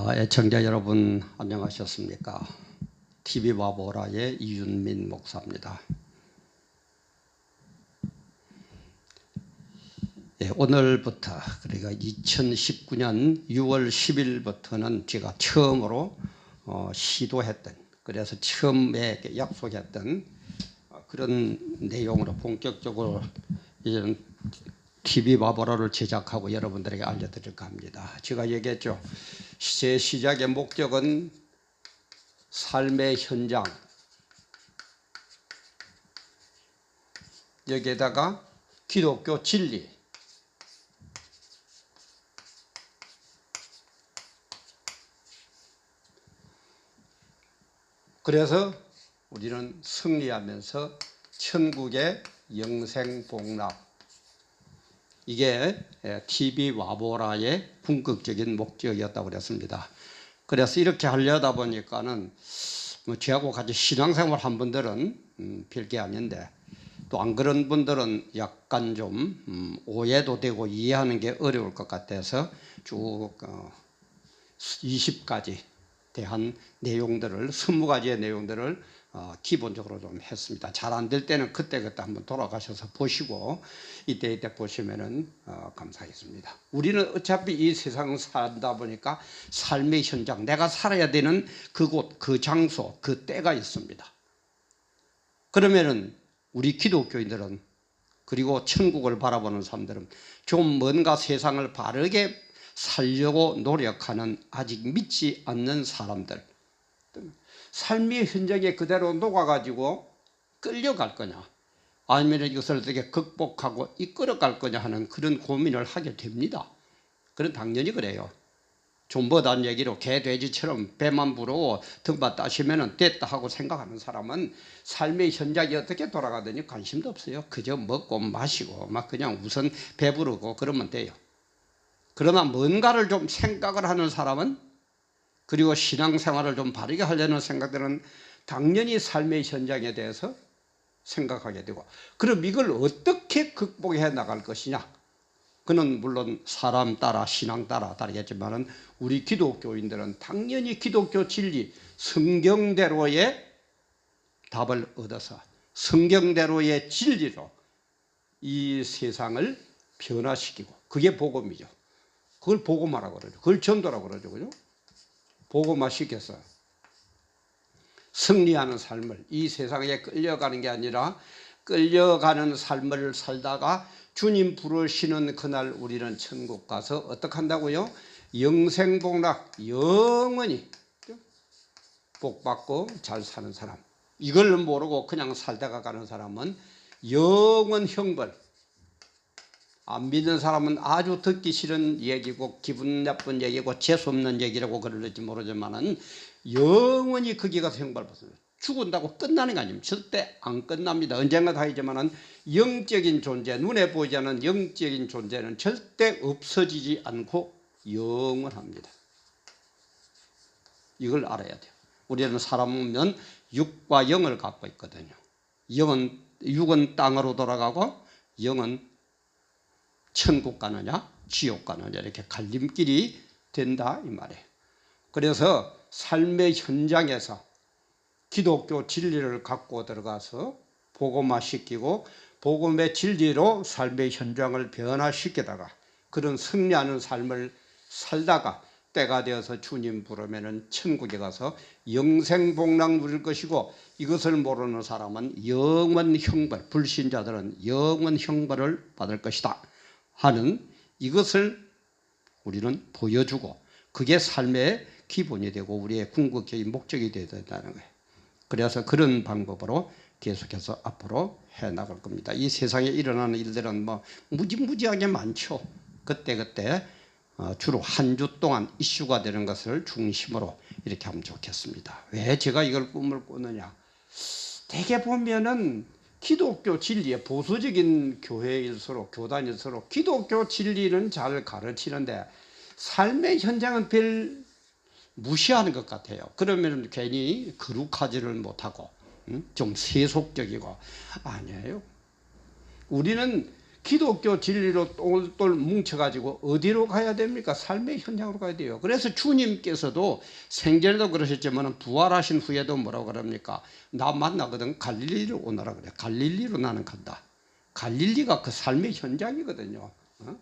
애청자 여러분 안녕하셨습니까? TV와보라의 이윤민 목사입니다. 오늘부터 그러니까 2019년 6월 10일부터는 제가 처음으로 시도했던, 그래서 처음에 약속했던 그런 내용으로 본격적으로 이제는 TV와보라를 제작하고 여러분들에게 알려드릴까 합니다. 제가 얘기했죠. 제 시작의 목적은 삶의 현장, 여기에다가 기독교 진리, 그래서 우리는 승리하면서 천국의 영생복락, 이게 TV와보라의 궁극적인 목적이었다고 그랬습니다. 그래서 이렇게 하려다 보니까는 저하고 같이 신앙생활 한 분들은 별게 아닌데, 또 안 그런 분들은 약간 좀 오해도 되고 이해하는 게 어려울 것 같아서 쭉 20가지 대한 내용들을, 20가지의 내용들을 기본적으로 좀 했습니다. 잘 안 될 때는 그때그때 한번 돌아가셔서 보시고 이때 보시면은 감사하겠습니다. 우리는 어차피 이 세상을 살다 보니까 삶의 현장, 내가 살아야 되는 그곳, 그 장소, 그 때가 있습니다. 그러면은 우리 기독교인들은, 그리고 천국을 바라보는 사람들은 좀 뭔가 세상을 바르게 살려고 노력하는 아직 믿지 않는 사람들, 삶의 현장에 그대로 녹아가지고 끌려갈 거냐, 아니면 이것을 어떻게 극복하고 이끌어갈 거냐 하는 그런 고민을 하게 됩니다. 그건 당연히 그래요. 존버다는 얘기로 개, 돼지처럼 배만 부르고 등만 따시면 됐다 하고 생각하는 사람은 삶의 현장이 어떻게 돌아가더니 관심도 없어요. 그저 먹고 마시고 막 그냥 우선 배부르고 그러면 돼요. 그러나 뭔가를 좀 생각을 하는 사람은, 그리고 신앙생활을 좀 바르게 하려는 생각들은 당연히 삶의 현장에 대해서 생각하게 되고, 그럼 이걸 어떻게 극복해 나갈 것이냐, 그는 물론 사람 따라 신앙 따라 다르겠지만은 우리 기독교인들은 당연히 기독교 진리, 성경대로의 답을 얻어서 성경대로의 진리로 이 세상을 변화시키고, 그게 복음이죠. 그걸 복음화라고 그러죠. 그걸 전도라고 그러죠. 그죠? 복음화 시켜서 승리하는 삶을, 이 세상에 끌려가는 게 아니라 끌려가는 삶을 살다가 주님 부르시는 그날 우리는 천국 가서 어떻게 한다고요? 영생복락, 영원히 복받고 잘 사는 사람. 이걸 모르고 그냥 살다가 가는 사람은 영원 형벌. 안 믿는 사람은 아주 듣기 싫은 얘기고 기분 나쁜 얘기고 재수없는 얘기라고 그럴지 모르지만은 영원히 거기 가서 형벌 받습니다. 죽은다고 끝나는 게 아닙니다. 절대 안 끝납니다. 언젠가 다이지만은 영적인 존재, 눈에 보이지 않는 영적인 존재는 절대 없어지지 않고 영원합니다. 이걸 알아야 돼요. 우리는 사람은 육과 영을 갖고 있거든요. 육은 땅으로 돌아가고 영은 천국 가느냐 지옥 가느냐, 이렇게 갈림길이 된다 이 말이에요. 그래서 삶의 현장에서 기독교 진리를 갖고 들어가서 복음화시키고 복음의 진리로 삶의 현장을 변화시키다가 그런 승리하는 삶을 살다가 때가 되어서 주님 부르면은 천국에 가서 영생복락 누릴 것이고, 이것을 모르는 사람은 영원 형벌, 불신자들은 영원 형벌을 받을 것이다 하는, 이것을 우리는 보여주고 그게 삶의 기본이 되고 우리의 궁극적인 목적이 되어야 된다는 거예요. 그래서 그런 방법으로 계속해서 앞으로 해나갈 겁니다. 이 세상에 일어나는 일들은 뭐 무지무지하게 많죠. 그때그때 주로 한 주 동안 이슈가 되는 것을 중심으로 이렇게 하면 좋겠습니다. 왜 제가 이걸 꿈을 꾸느냐, 대개 보면은 기독교 진리의 보수적인 교회일수록, 교단일수록 기독교 진리는 잘 가르치는데 삶의 현장은 별 무시하는 것 같아요. 그러면 괜히 거룩하지를 못하고 좀 세속적이고, 아니에요. 우리는 기독교 진리로 똘똘 뭉쳐가지고 어디로 가야 됩니까? 삶의 현장으로 가야 돼요. 그래서 주님께서도 생전에도 그러셨지만 부활하신 후에도 뭐라고 그럽니까? 나 만나거든 갈릴리로 오너라 그래. 갈릴리로 나는 간다. 갈릴리가 그 삶의 현장이거든요.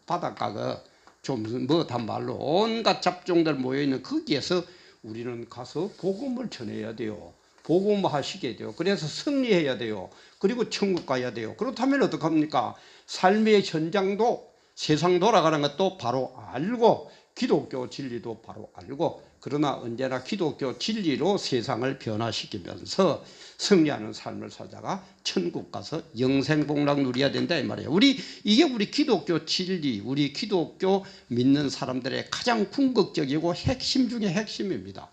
바닷가가 좀 뭐단 말로 온갖 잡종들 모여있는 거기에서 우리는 가서 복음을 전해야 돼요. 복음하시게 돼요. 그래서 승리해야 돼요. 그리고 천국 가야 돼요. 그렇다면 어떡합니까? 삶의 현장도 세상 돌아가는 것도 바로 알고 기독교 진리도 바로 알고 그러나 언제나 기독교 진리로 세상을 변화시키면서 승리하는 삶을 살다가 천국 가서 영생복락 누려야 된다 이 말이에요. 이게 우리 기독교 진리, 우리 기독교 믿는 사람들의 가장 궁극적이고 핵심 중에 핵심입니다.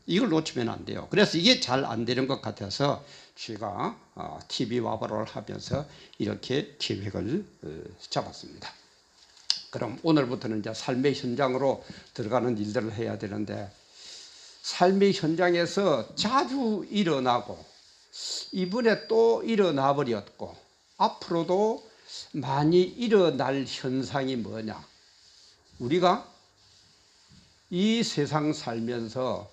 이걸 놓치면 안 돼요. 그래서 이게 잘 안 되는 것 같아서 제가 TV 와보를 하면서 이렇게 계획을 잡았습니다. 그럼 오늘부터는 이제 삶의 현장으로 들어가는 일들을 해야 되는데 삶의 현장에서 자주 일어나고 이번에 또 일어나 버렸고 앞으로도 많이 일어날 현상이 뭐냐? 우리가 이 세상 살면서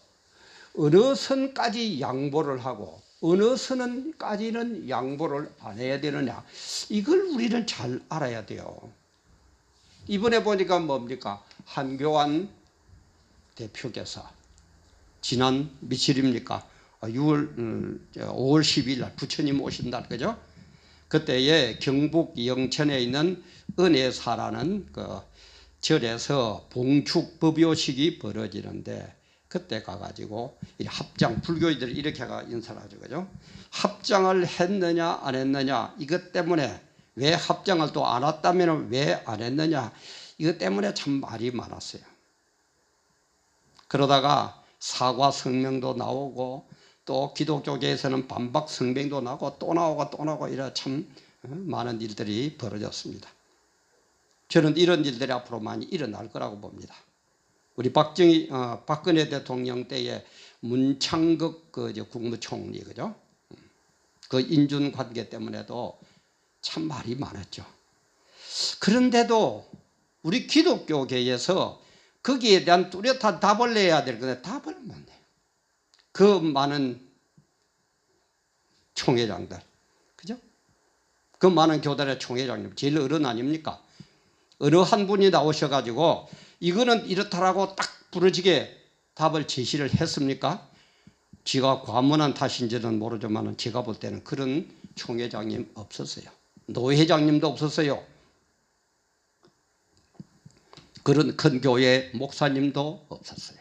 어느 선까지 양보를 하고 어느 선까지는 양보를 안 해야 되느냐, 이걸 우리는 잘 알아야 돼요. 이번에 보니까 뭡니까? 한교안 대표께서 지난 며칠입니까? 5월 10일 날 부처님 오신다, 그죠? 그때에 경북 영천에 있는 은혜사라는 그 절에서 봉축 법요식이 벌어지는데 그때 가가지고 합장, 불교인들이 이렇게 인사를 하죠, 그죠? 합장을 했느냐 안 했느냐 이것 때문에, 왜 합장을 또 안 했다면 왜 안 했느냐, 이것 때문에 참 말이 많았어요. 그러다가 사과 성명도 나오고 또 기독교계에서는 반박 성명도 나오고 또 나오고 또 나오고 이래 참 많은 일들이 벌어졌습니다. 저는 이런 일들이 앞으로 많이 일어날 거라고 봅니다. 우리 박근혜 대통령 때에 문창극 국무총리, 그죠? 그 인준 관계 때문에도 참 말이 많았죠. 그런데도 우리 기독교계에서 거기에 대한 뚜렷한 답을 내야 될 건데 답을 못 내요. 그 많은 총회장들, 그죠? 그 많은 교단의 총회장님, 제일 어른 아닙니까? 어느 한 분이 나오셔가지고 이거는 이렇다라고 딱 부러지게 답을 제시를 했습니까? 지가 과문한 탓인지는 모르지만 제가 볼 때는 그런 총회장님 없었어요. 노회장님도 없었어요. 그런 큰 교회 목사님도 없었어요.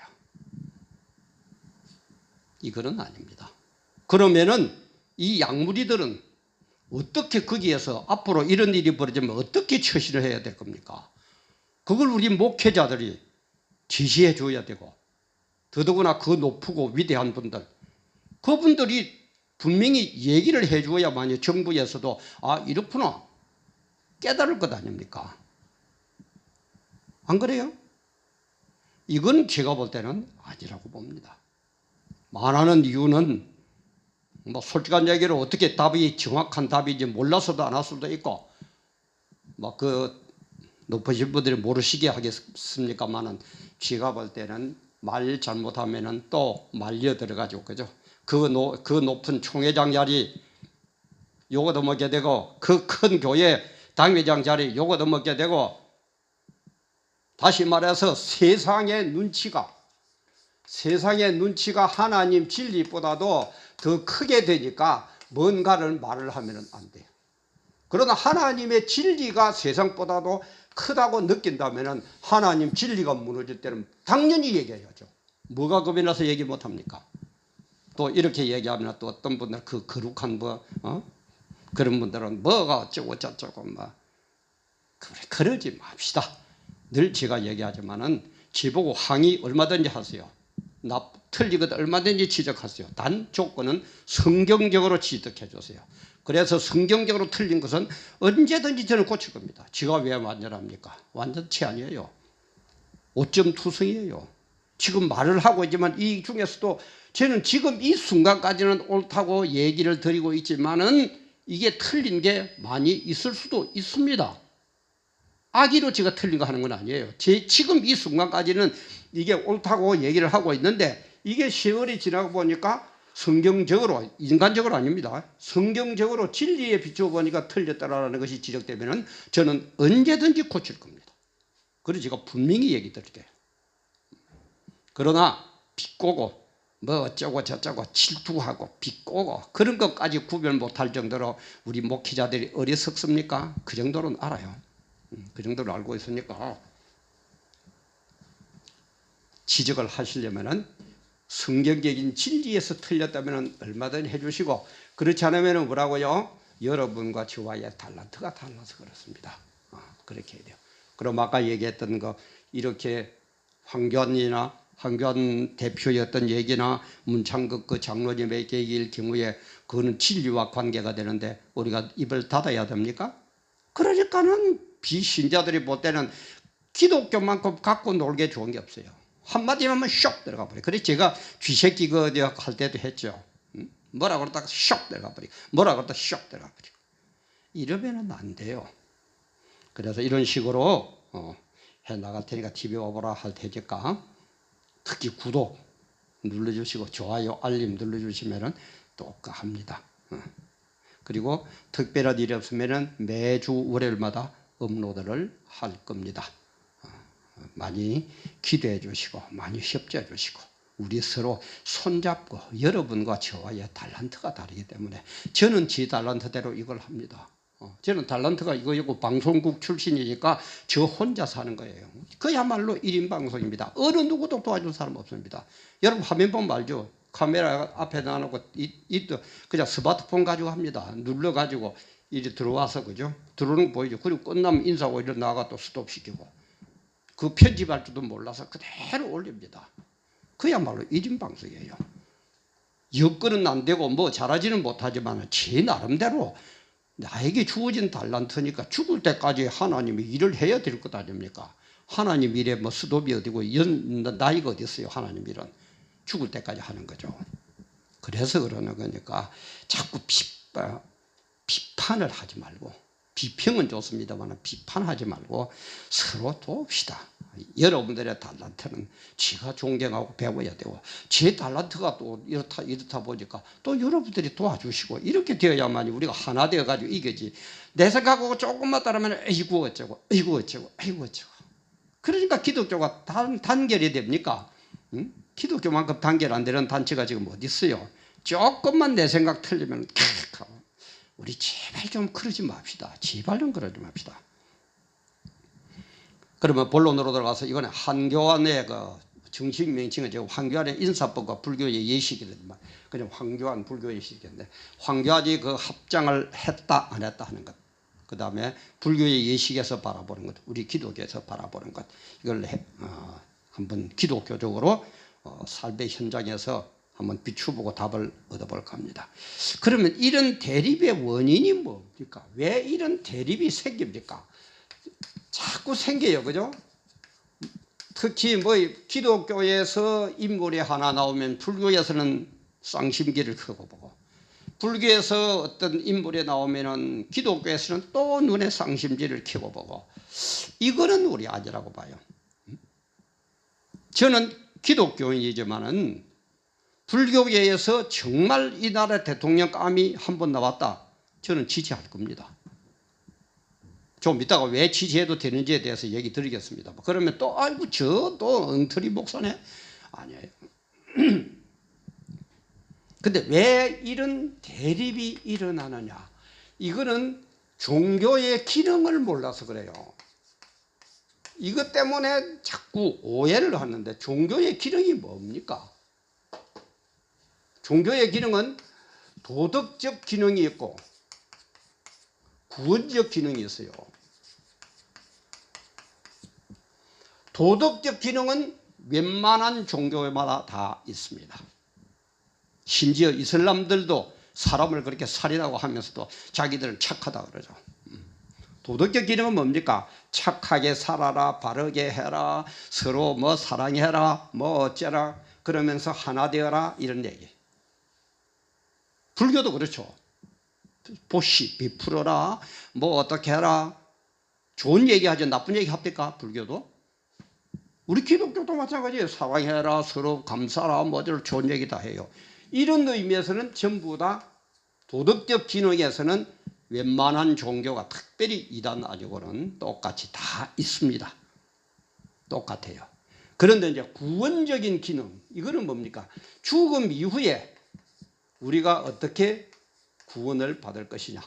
이거는 아닙니다. 그러면은 이 약무리들은 어떻게 거기에서 앞으로 이런 일이 벌어지면 어떻게 처신을 해야 될 겁니까? 그걸 우리 목회자들이 지시해 줘야 되고, 더더구나 그 높고 위대한 분들, 그분들이 분명히 얘기를 해 줘야만이 정부에서도 아 이렇구나 깨달을 것 아닙니까? 안 그래요? 이건 제가 볼 때는 아니라고 봅니다. 말하는 이유는 뭐 솔직한 얘기로 어떻게 답이 정확한 답인지 몰라서도 안 할 수도 있고, 뭐 그 높으신 분들이 모르시게 하겠습니까만은 제가 볼 때는 말 잘못하면은 또 말려 들어가지고, 그죠? 그 높은 총회장 자리 요거도 먹게 되고, 그 큰 교회 당회장 자리 요거도 먹게 되고, 다시 말해서 세상의 눈치가 하나님 진리보다도 더 크게 되니까 뭔가를 말을 하면 안 돼요. 그러나 하나님의 진리가 세상보다도 크다고 느낀다면 하나님 진리가 무너질 때는 당연히 얘기해야죠. 뭐가 겁이 나서 얘기 못합니까? 또 이렇게 얘기하면 또 어떤 분들은 그 거룩한 그런 분들은 뭐가 어쩌고 저쩌고 그러지 맙시다. 늘 제가 얘기하지만은 지보고 항의 얼마든지 하세요. 틀리거든 얼마든지 지적하세요. 단 조건은 성경적으로 지적해 주세요. 그래서 성경적으로 틀린 것은 언제든지 저는 고칠 겁니다. 지가 왜 완전합니까? 완전치 아니에요. 오점 투성이에요. 지금 말을 하고 있지만 이 중에서도 저는 지금 이 순간까지는 옳다고 얘기를 드리고 있지만은 이게 틀린 게 많이 있을 수도 있습니다. 악의로 제가 틀린 거 하는 건 아니에요. 지금 이 순간까지는 이게 옳다고 얘기를 하고 있는데 이게 세월이 지나고 보니까 성경적으로, 인간적으로 아닙니다. 성경적으로 진리에 비추어 보니까 틀렸다라는 것이 지적되면 저는 언제든지 고칠 겁니다. 그래서 제가 분명히 얘기 드릴게요. 그러나 비꼬고 뭐 어쩌고 저쩌고 질투하고 비꼬고 그런 것까지 구별 못할 정도로 우리 목회자들이 어리석습니까? 그 정도는 알아요. 그 정도로 알고 있으니까 지적을 하시려면은 성경적인 진리에서 틀렸다면 얼마든지 해주시고, 그렇지 않으면 뭐라고요? 여러분과 저와의 달란트가 달라서 그렇습니다. 그렇게 해야 돼요. 그럼 아까 얘기했던 거 이렇게 황교안 대표였던 얘기나 문창극 그 장로님의 얘기일 경우에 그거는 진리와 관계가 되는데 우리가 입을 닫아야 됩니까? 그러니까는 비신자들이 볼 때는 기독교만큼 갖고 놀게 좋은 게 없어요. 한마디만 하면 쇽 들어가 버려. 그래서 제가 쥐새끼 할 때도 했죠. 뭐라 그러다가 쇽 들어가 버리고 뭐라 그러다가 쇽 들어가 버리고 이러면은 안 돼요. 그래서 이런 식으로 해 나갈 테니까 TV 오보라 할 테니까 특히 구독 눌러주시고 좋아요 알림 눌러주시면은 또 합니다. 그리고 특별한 일이 없으면은 매주 월요일마다 업로드를 할 겁니다. 많이 기대해 주시고 많이 협조해 주시고 우리 서로 손잡고, 여러분과 저와의 달란트가 다르기 때문에 저는 제 달란트대로 이걸 합니다. 저는 달란트가 이거였고 방송국 출신이니까 저 혼자 사는 거예요. 그야말로 1인 방송입니다. 어느 누구도 도와줄 사람 없습니다. 여러분 화면 보면 알죠? 카메라 앞에 놔놓고 그냥 스마트폰 가지고 합니다. 눌러가지고 이리 들어와서, 그죠? 들어오는 거 보이죠? 그리고 끝나면 인사하고 이리 나가 또 스톱시키고 그 편집할 줄도 몰라서 그대로 올립니다. 그야말로 1인 방송이에요. 여건은 안 되고 뭐 잘하지는 못하지만 제 나름대로 나에게 주어진 달란트니까 죽을 때까지 하나님이 일을 해야 될 것 아닙니까? 하나님 일에 뭐 수도비 어디고 나이가 어디 있어요? 하나님 일은 죽을 때까지 하는 거죠. 그래서 그러는 거니까 자꾸 비판을 하지 말고, 비평은 좋습니다만 비판하지 말고 서로 돕시다. 여러분들의 달란트는 제가 존경하고 배워야 되고 제 달란트가 또 이렇다 보니까 또 여러분들이 도와주시고 이렇게 되어야만 우리가 하나 되어가지고 이거지. 내 생각하고 조금만 따르면 아이고 어쩌고 아이고 어쩌고 아이고 어쩌고. 그러니까 기독교가 단결이 됩니까? 응? 기독교만큼 단결 안 되는 단체가 지금 어디 있어요? 조금만 내 생각 틀리면 우리 제발 좀 그러지 맙시다. 제발 좀 그러지 맙시다. 그러면 본론으로 들어가서 이거는 한교안의 그 정식 명칭은 지금 황교안의 인사법과 불교의 예식이거든요. 그냥 황교안 불교 예식인데 황교안이 그 합장을 했다 안 했다 하는 것. 그 다음에 불교의 예식에서 바라보는 것, 우리 기독교에서 바라보는 것, 이걸 한번 기독교적으로 삶의 현장에서 한번 비추보고 답을 얻어볼까 합니다. 그러면 이런 대립의 원인이 뭡니까? 왜 이런 대립이 생깁니까? 자꾸 생겨요, 그죠? 특히 뭐 기독교에서 인물이 하나 나오면 불교에서는 쌍심기를 켜고 보고, 불교에서 어떤 인물이 나오면은 기독교에서는 또 눈에 쌍심지를 켜고 보고, 이거는 우리 아니라고 봐요. 저는 기독교인이지만은 불교계에서 정말 이 나라 대통령감이 한번 나왔다, 저는 지지할 겁니다. 좀 이따가 왜 지지해도 되는지에 대해서 얘기 드리겠습니다. 그러면 또 아이고 저 또 엉터리 목사네, 아니에요. 근데 왜 이런 대립이 일어나느냐, 이거는 종교의 기능을 몰라서 그래요. 이것 때문에 자꾸 오해를 하는데 종교의 기능이 뭡니까? 종교의 기능은 도덕적 기능이 있고 구원적 기능이 있어요. 도덕적 기능은 웬만한 종교마다 다 있습니다. 심지어 이슬람들도 사람을 그렇게 살인하고 하면서도 자기들은 착하다 그러죠. 도덕적 기능은 뭡니까? 착하게 살아라, 바르게 해라, 서로 뭐 사랑해라, 뭐 어쩌라, 그러면서 하나 되어라, 이런 얘기. 불교도 그렇죠. 보시, 비풀어라, 뭐 어떻게 해라, 좋은 얘기하죠. 나쁜 얘기 합니까? 불교도? 우리 기독교도 마찬가지예요. 사랑해라, 서로 감사라, 뭐들 좋은 얘기 다 해요. 이런 의미에서는 전부 다 도덕적 기능에서는 웬만한 종교가 특별히 이단 아니고는 똑같이 다 있습니다. 똑같아요. 그런데 이제 구원적인 기능, 이거는 뭡니까? 죽음 이후에 우리가 어떻게 구원을 받을 것이냐,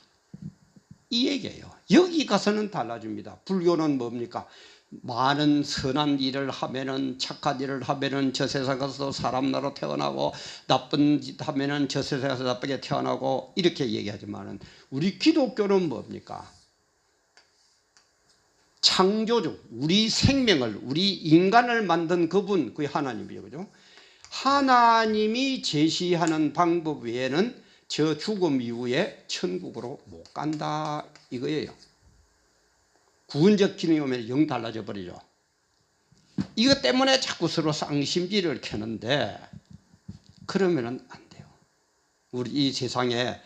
이 얘기예요. 여기 가서는 달라집니다. 불교는 뭡니까? 많은 선한 일을 하면은, 착한 일을 하면은 저 세상 가서 사람 나라 태어나고, 나쁜 짓 하면은 저 세상에서 나쁘게 태어나고, 이렇게 얘기하지만은 우리 기독교는 뭡니까? 창조주, 우리 생명을, 우리 인간을 만든 그분, 그게 하나님이죠. 그죠? 하나님이 제시하는 방법 외에는 저 죽음 이후에 천국으로 못 간다, 이거예요. 구원적 기능이 오면 영 달라져 버리죠. 이것 때문에 자꾸 서로 쌍심지를 켜는데, 그러면은 안 돼요. 우리 이 세상에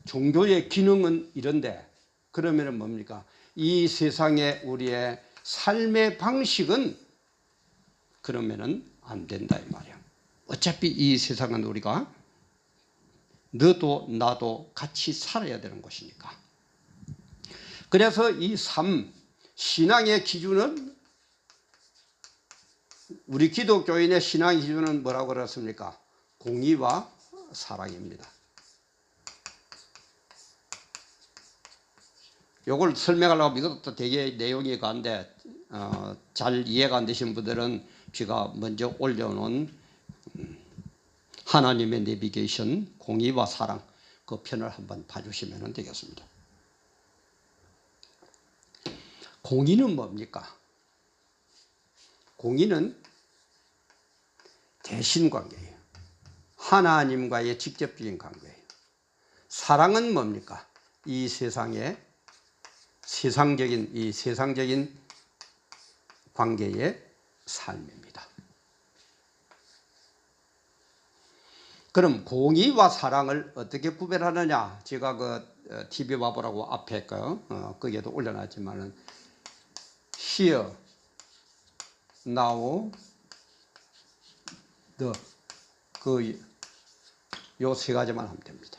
종교의 기능은 이런데, 그러면은 뭡니까? 이 세상에 우리의 삶의 방식은 그러면은 안 된다, 이 말이야. 어차피 이 세상은 우리가 너도 나도 같이 살아야 되는 것이니까. 그래서 이 삶, 신앙의 기준은, 우리 기독교인의 신앙 기준은 뭐라고 그랬습니까? 공의와 사랑입니다. 이걸 설명하려고 이것도 되게 내용이 간데 잘 이해가 안 되신 분들은 제가 먼저 올려놓은 하나님의 내비게이션 공의와 사랑, 그 편을 한번 봐주시면 되겠습니다. 공의는 뭡니까? 공의는 대신관계예요. 하나님과의 직접적인 관계예요. 사랑은 뭡니까? 이 세상의 세상적인 관계의 삶입니다. 그럼 공의와 사랑을 어떻게 구별하느냐? 제가 그 TV 봐보라고 앞에 거기에도 올려놨지만은 here, now, the, 요 세 가지만 하면 됩니다.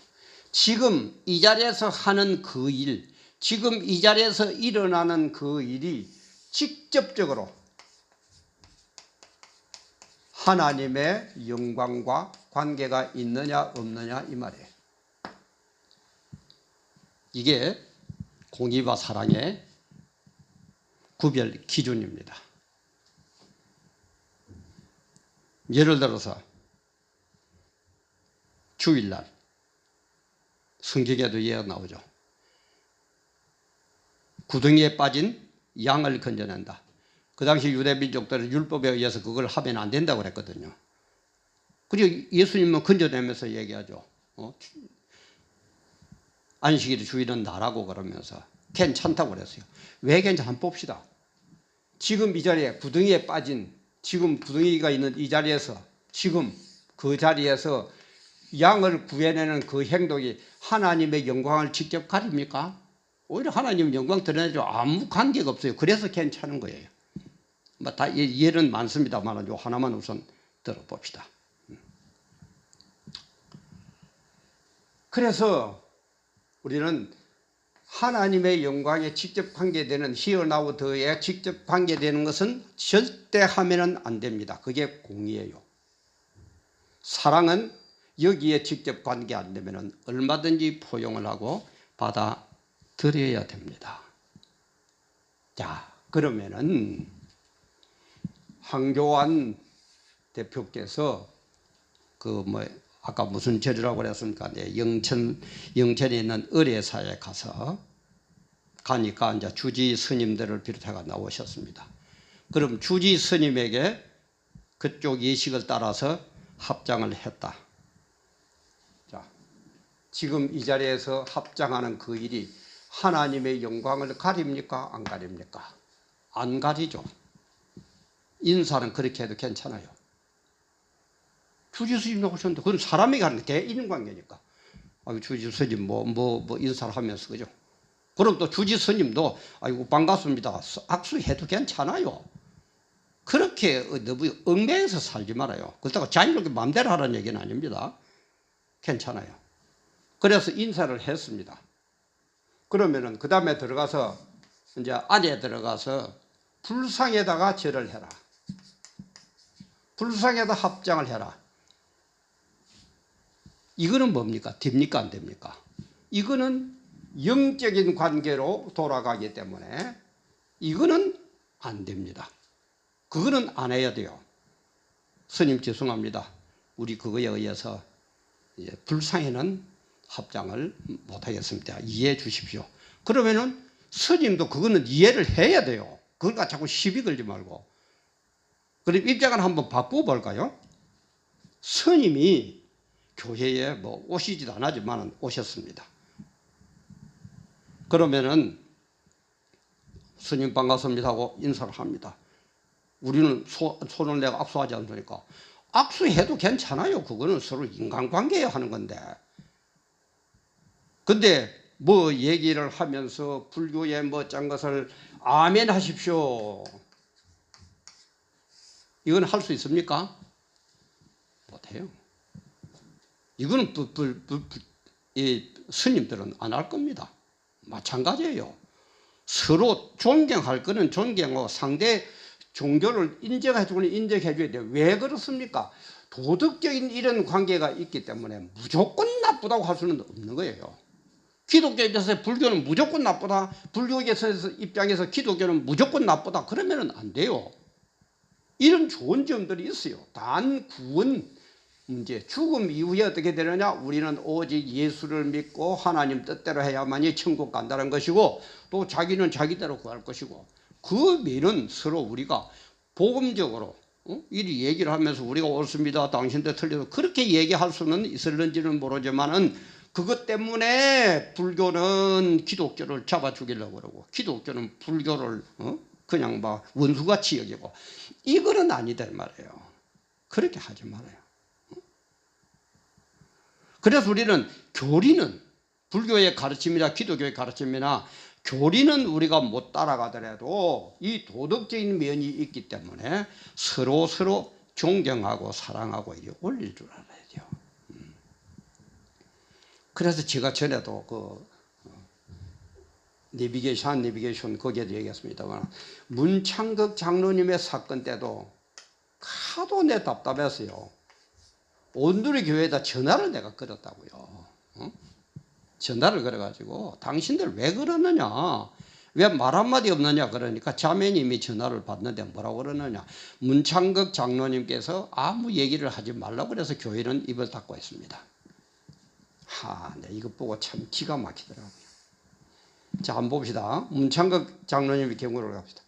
지금 이 자리에서 하는 그 일, 지금 이 자리에서 일어나는 그 일이 직접적으로 하나님의 영광과 관계가 있느냐 없느냐, 이 말이에요. 이게 공의와 사랑의 구별 기준입니다. 예를 들어서 주일날 성경에도 예가 나오죠. 구덩이에 빠진 양을 건져낸다. 그 당시 유대민족들은 율법에 의해서 그걸 하면 안 된다고 그랬거든요. 그리고 예수님은 건져내면서 얘기하죠. 안식일의 주일은 나라고 그러면서 괜찮다고 그랬어요. 왜 괜찮아? 봅시다. 지금 이 자리에 구덩이에 빠진, 지금 구덩이가 있는 이 자리에서, 지금 그 자리에서 양을 구해내는 그 행동이 하나님의 영광을 직접 가립니까? 오히려 하나님 영광 드러내죠. 아무 관계가 없어요. 그래서 괜찮은 거예요. 뭐 다 예는 많습니다만 요 하나만 우선 들어봅시다. 그래서 우리는 하나님의 영광에 직접 관계되는 here, now, the에 직접 관계되는 것은 절대 하면은 안 됩니다. 그게 공의예요. 사랑은 여기에 직접 관계 안 되면은 얼마든지 포용을 하고 받아들여야 됩니다. 자, 그러면은 황교안 대표께서 아까 무슨 절이라고 그랬습니까? 네, 영천에 있는 의례사에 가니까 이제 주지 스님들을 비롯해서 나오셨습니다. 그럼 주지 스님에게 그쪽 예식을 따라서 합장을 했다. 자, 지금 이 자리에서 합장하는 그 일이 하나님의 영광을 가립니까? 안 가립니까? 안 가리죠. 인사는 그렇게 해도 괜찮아요. 주지스님 나오셨는데 그건 사람에게 하는 대인관계니까 주지스님 뭐 인사를 하면서, 그죠? 그럼 또 주지 스님도 아이고 반갑습니다. 악수해도 괜찮아요. 그렇게 너무 얽매여서 살지 말아요. 그렇다고 자유롭게 마음대로 하라는 얘기는 아닙니다. 괜찮아요. 그래서 인사를 했습니다. 그러면은 그 다음에 들어가서 이제 안에 들어가서 불상에다가 절을 해라. 불상에다 합장을 해라. 이거는 뭡니까? 됩니까? 안 됩니까? 이거는 영적인 관계로 돌아가기 때문에 이거는 안 됩니다. 그거는 안 해야 돼요. 스님 죄송합니다. 우리 그거에 의해서 불상에는 합장을 못하겠습니다. 이해해 주십시오. 그러면은 스님도 그거는 이해를 해야 돼요. 그러니까 자꾸 시비 걸지 말고. 그럼 입장을 한번 바꿔볼까요? 스님이 교회에 뭐 오시지도 않았지만 오셨습니다. 그러면은 스님 반갑습니다 하고 인사를 합니다. 우리는 손을 내가 악수하지 않으니까 악수해도 괜찮아요. 그거는 서로 인간관계에 하는 건데. 근데 뭐 얘기를 하면서 불교에 뭐 짠 것을 아멘 하십시오. 이건 할 수 있습니까? 못해요. 이거는 이 스님들은 안 할 겁니다. 마찬가지예요. 서로 존경할 거는 존경하고 상대 종교를 인정해 주고는 인정해 줘야 돼요. 왜 그렇습니까? 도덕적인 이런 관계가 있기 때문에 무조건 나쁘다고 할 수는 없는 거예요. 기독교 입장에서 불교는 무조건 나쁘다. 불교 입장에서 기독교는 무조건 나쁘다. 그러면 안 돼요. 이런 좋은 점들이 있어요. 단 구원 문제, 죽음 이후에 어떻게 되느냐? 우리는 오직 예수를 믿고 하나님 뜻대로 해야만이 천국 간다는 것이고, 또 자기는 자기대로 구할 것이고, 그 면은 서로 우리가 복음적으로 이 얘기를 하면서 우리가 옳습니다, 당신들 틀려도 그렇게 얘기할 수는 있을는지는 모르지만은 그것 때문에 불교는 기독교를 잡아 죽이려고 그러고 기독교는 불교를 그냥 막 원수같이 여기고, 이거는 아니다 이 말이에요. 그렇게 하지 말아요. 그래서 우리는 교리는 불교의 가르침이나 기독교의 가르침이나 교리는 우리가 못 따라가더라도 이 도덕적인 면이 있기 때문에 서로 존경하고 사랑하고 이게 올릴 줄 알아야 돼요. 그래서 제가 전에도 그 내비게이션 거기에도 얘기했습니다만, 문창극 장로님의 사건 때도 하도 내 답답했어요. 온누리 교회에다 전화를 내가 걸었다고요. 전화를 걸어가지고 당신들 왜 그러느냐, 왜 말 한마디 없느냐. 그러니까 자매님이 전화를 받는데 뭐라고 그러느냐, 문창극 장로님께서 아무 얘기를 하지 말라고 그래서 교회는 입을 닫고 있습니다. 네, 이거 보고 참 기가 막히더라고요. 자, 한번 봅시다. 문창극 장로님의 경우를 갑시다.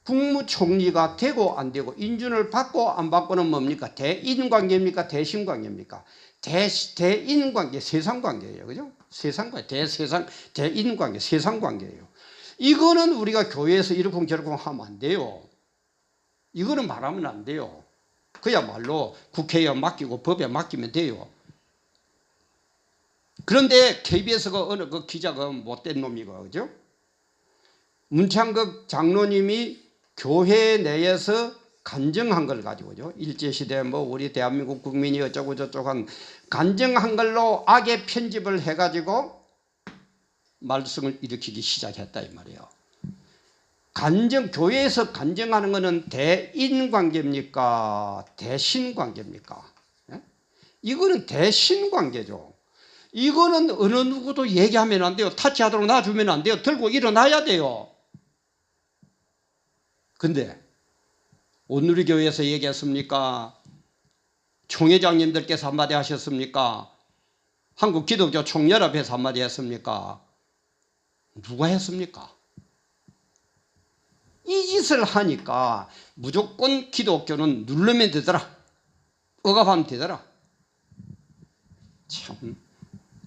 국무총리가 되고 안 되고 인준을 받고 안 받고는 뭡니까? 대인관계입니까? 대신관계입니까? 대인관계, 세상관계예요. 그죠? 세상관계, 대인관계, 세상관계예요. 이거는 우리가 교회에서 이러쿵저러쿵 하면 안 돼요. 이거는 말하면 안 돼요. 그야말로 국회에 맡기고 법에 맡기면 돼요. 그런데 KBS가 어느 그 기자가 못된 놈이고, 그죠? 문창극 장로님이 교회 내에서 간증한 걸 가지고죠. 일제시대 뭐 우리 대한민국 국민이 어쩌고 저쩌고 한 간증한 걸로 악의 편집을 해가지고 말썽을 일으키기 시작했다 이 말이에요. 교회에서 간증하는 것은 대인관계입니까? 대신관계입니까? 예? 이거는 대신관계죠. 이거는 어느 누구도 얘기하면 안 돼요. 타치하도록 놔주면 안 돼요. 들고 일어나야 돼요. 근데 온누리교회에서 얘기했습니까? 총회장님들께서 한마디 하셨습니까? 한국기독교 총연합회에서 한마디 했습니까? 누가 했습니까? 이 짓을 하니까 무조건 기독교는 누르면 되더라, 억압하면 되더라. 참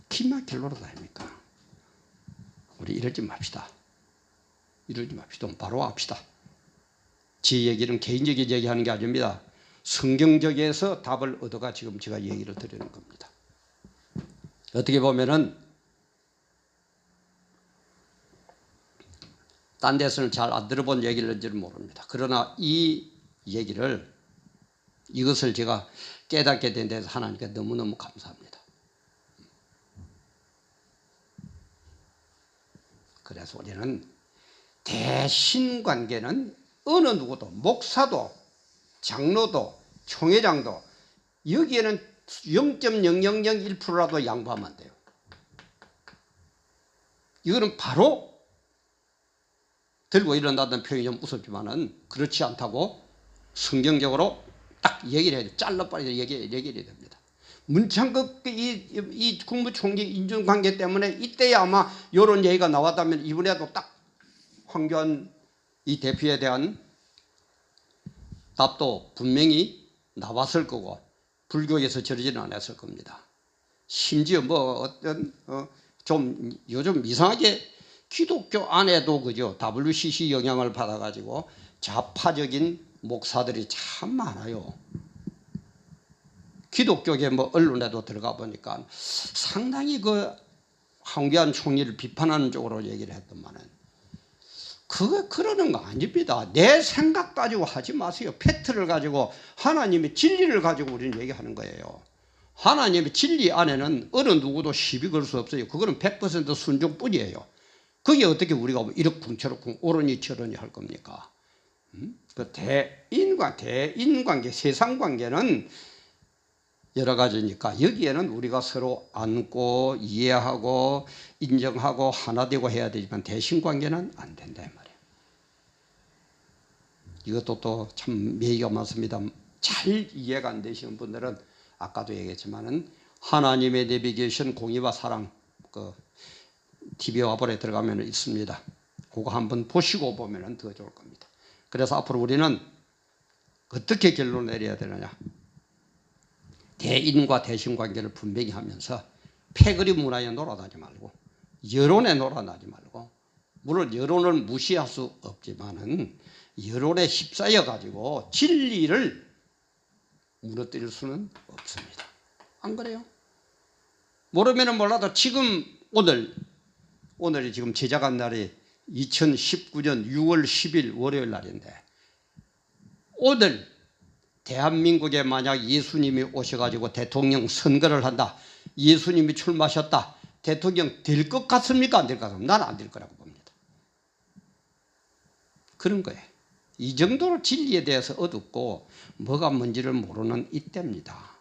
기막힐 노릇 아닙니까? 우리 이러지 맙시다. 이러지 맙시다. 바로 합시다. 제 얘기는 개인적인 얘기하는 게 아닙니다. 성경적에서 답을 얻어가 지금 제가 얘기를 드리는 겁니다. 어떻게 보면은 딴 데서는 잘 안 들어본 얘기일지는 모릅니다. 그러나 이 얘기를 이것을 제가 깨닫게 된 데서 하나님께 너무너무 감사합니다. 그래서 우리는 대신관계는 어느 누구도 목사도 장로도 총회장도 여기에는 0.0001%라도 양보하면 안 돼요. 이거는 바로 들고 일어나던 표현이 좀 무섭지만은 그렇지 않다고 성경적으로 딱 얘기를 해야 돼. 잘라버려 얘기해야 됩니다. 문창극 이 국무총리 인준관계 때문에 이때에 아마 이런 얘기가 나왔다면 이번에도 딱 황교안 이 대표에 대한 답도 분명히 나왔을 거고 불교에서 저러지는 않았을 겁니다. 심지어 뭐 어떤 좀 요즘 이상하게 기독교 안에도 그죠 WCC 영향을 받아가지고 좌파적인 목사들이 참 많아요. 기독교계 뭐 언론에도 들어가 보니까 상당히 그 황교안 총리를 비판하는 쪽으로 얘기를 했더만은 그거 그러는 거 아닙니다. 내 생각 가지고 하지 마세요. 팩트를 가지고 하나님의 진리를 가지고 우리는 얘기하는 거예요. 하나님의 진리 안에는 어느 누구도 시비 걸 수 없어요. 그거는 100% 순종뿐이에요. 그게 어떻게 우리가 이렇게 궁처럼 오르니 저러니 할 겁니까? 그 대인관계, 세상관계는 여러 가지니까 여기에는 우리가 서로 안고 이해하고 인정하고 하나 되고 해야 되지만 대신관계는 안 된다 이 말이에요. 이것도 또 참 예의가 많습니다. 잘 이해가 안 되시는 분들은 아까도 얘기했지만은 하나님의 내비게이션 공의와 사랑 그 TV 와볼에 들어가면 있습니다. 그거 한번 보시고 보면 더 좋을 겁니다. 그래서 앞으로 우리는 어떻게 결론을 내려야 되느냐. 대인과 대신관계를 분명히 하면서 패거리 문화에 놀아나지 말고 여론에 놀아나지 말고 물론 여론을 무시할 수 없지만은 여론에 휩싸여 가지고 진리를 무너뜨릴 수는 없습니다. 안 그래요? 모르면은 몰라도 지금 오늘이 지금 제작한 날이 2019년 6월 10일 월요일 날인데 오늘 대한민국에 만약 예수님이 오셔가지고 대통령 선거를 한다. 예수님이 출마하셨다. 대통령 될 것 같습니까? 안 될 것 같습니까? 나는 안 될 거라고 봅니다. 그런 거예요. 이 정도로 진리에 대해서 어둡고 뭐가 뭔지를 모르는 이때입니다.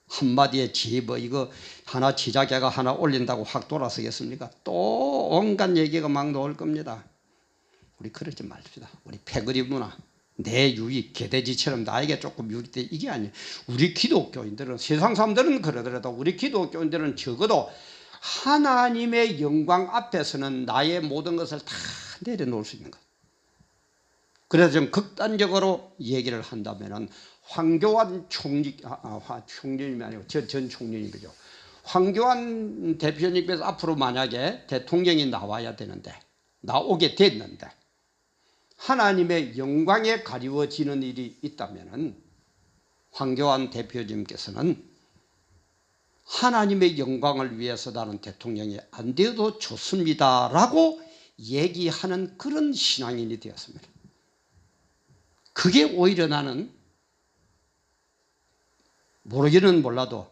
한마디에 지뭐 이거 하나 지자개가 하나 올린다고 확 돌아서겠습니까? 또 온갖 얘기가 막 나올 겁니다. 우리 그러지 맙시다. 우리 패거리 문화. 내 유익, 개돼지처럼 나에게 조금 유익돼 이게 아니에요. 우리 기독교인들은 세상 사람들은 그러더라도 우리 기독교인들은 적어도 하나님의 영광 앞에서는 나의 모든 것을 다 내려놓을 수 있는 것. 그래서 좀 극단적으로 얘기를 한다면은 황교안 총리님이 아니고 전 총리님 그죠. 황교안 대표님께서 앞으로 만약에 대통령이 나와야 되는데 나오게 됐는데 하나님의 영광에 가리워지는 일이 있다면 황교안 대표님께서는 하나님의 영광을 위해서 나는 대통령이 안 되어도 좋습니다라고 얘기하는 그런 신앙인이 되었습니다. 그게 오히려 나는 모르기는 몰라도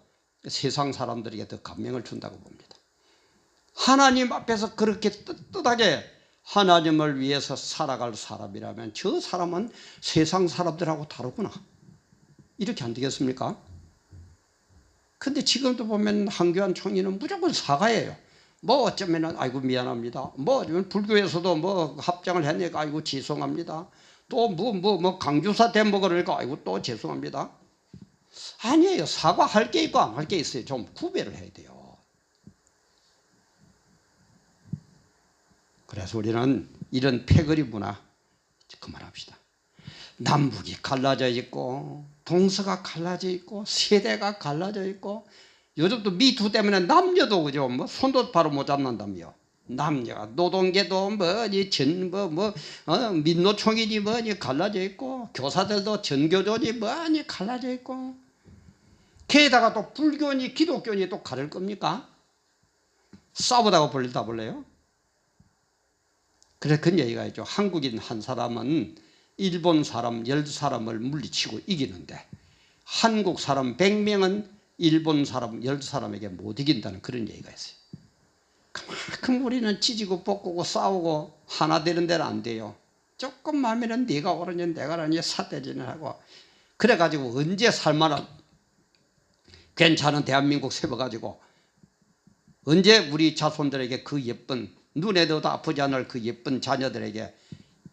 세상 사람들에게 더 감명을 준다고 봅니다. 하나님 앞에서 그렇게 떳떳하게 하나님을 위해서 살아갈 사람이라면 저 사람은 세상 사람들하고 다르구나. 이렇게 안 되겠습니까? 근데 지금도 보면 황교안 총리는 무조건 사과해요. 뭐 어쩌면은 아이고 미안합니다. 뭐 어쩌면 불교에서도 뭐 합장을 했으니까 아이고 죄송합니다. 또 뭐 강주사 대목을 그러니까 아이고 또 죄송합니다. 아니에요. 사과할 게 있고 안 할 게 있어요. 좀 구별을 해야 돼요. 그래서 우리는 이런 패거리 문화 그만합시다. 남북이 갈라져 있고 동서가 갈라져 있고 세대가 갈라져 있고 요즘도 미투 때문에 남녀도 그죠 뭐 손도 바로 못 잡는다며. 남녀가 노동계도 뭐니 민노총이니 뭐니 갈라져 있고 교사들도 전교조니 뭐니 갈라져 있고 게다가 또 불교니 기독교니 또 가릴 겁니까? 싸우다가 볼일다 볼래요? 그래 그런 얘기가 있죠. 한국인 한 사람은 일본 사람 10사람을 물리치고 이기는데 한국 사람 100명은 일본 사람 10사람에게 못 이긴다는 그런 얘기가 있어요. 그만큼 우리는 찢고 볶고 싸우고 하나 되는 데는 안 돼요. 조금 마음에는 네가 옳으냐 내가 옳으냐 사대질을 하고 그래가지고 언제 살만한 괜찮은 대한민국 세워가지고 언제 우리 자손들에게 그 예쁜 눈에도 아프지 않을 그 예쁜 자녀들에게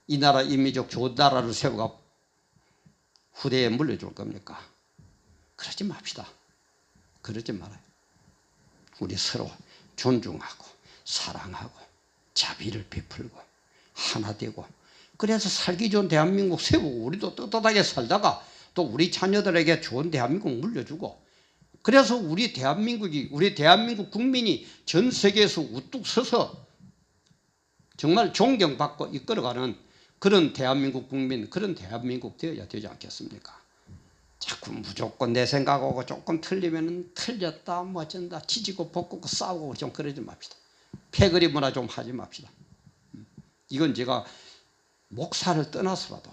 이 나라 이미적 좋은 나라를 세워가 후대에 물려줄 겁니까? 그러지 맙시다. 그러지 말아요. 우리 서로 존중하고 사랑하고 자비를 베풀고 하나 되고 그래서 살기 좋은 대한민국 세우고 우리도 떳떳하게 살다가 또 우리 자녀들에게 좋은 대한민국 물려주고 그래서 우리 대한민국 국민이 전 세계에서 우뚝 서서 정말 존경받고 이끌어가는 그런 대한민국 국민, 그런 대한민국 되어야 되지 않겠습니까? 자꾸 무조건 내 생각하고 조금 틀리면 틀렸다, 뭐 어쩐다, 찢고 볶고 싸우고 좀 그러지 맙시다. 패거리 문화 좀 하지 맙시다. 이건 제가 목사를 떠나서라도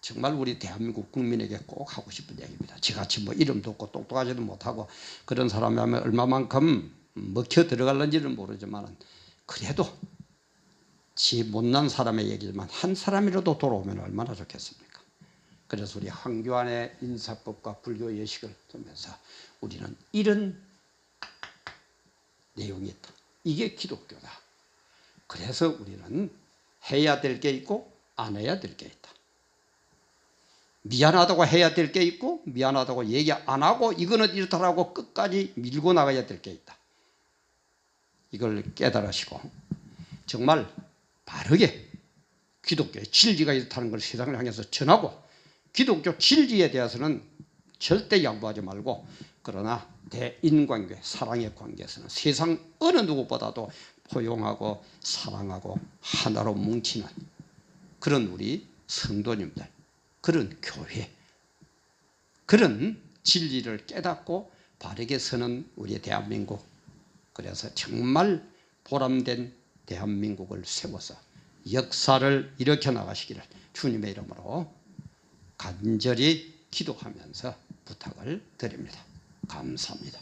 정말 우리 대한민국 국민에게 꼭 하고 싶은 얘기입니다. 저같이 뭐 이름도 없고 똑똑하지도 못하고 그런 사람이 하면 얼마만큼 먹혀 들어갈는지는 모르지만 그래도 지 못난 사람의 얘기지만 한 사람이라도 돌아오면 얼마나 좋겠습니까? 그래서 우리 황교안의 인사법과 불교 예식을 보면서 우리는 이런 내용이 있다. 이게 기독교다. 그래서 우리는 해야 될 게 있고 안 해야 될 게 있다. 미안하다고 해야 될 게 있고 미안하다고 얘기 안 하고 이거는 이렇다라고 끝까지 밀고 나가야 될 게 있다. 이걸 깨달으시고 정말 바르게 기독교의 진리가 이렇다는 걸 세상을 향해서 전하고 기독교 진리에 대해서는 절대 양보하지 말고 그러나 대인관계 사랑의 관계에서는 세상 어느 누구보다도 포용하고 사랑하고 하나로 뭉치는 그런 우리 성도님들 그런 교회 그런 진리를 깨닫고 바르게 서는 우리 대한민국 그래서 정말 보람된 대한민국을 세워서 역사를 일으켜 나가시기를 주님의 이름으로 간절히 기도하면서 부탁을 드립니다. 감사합니다.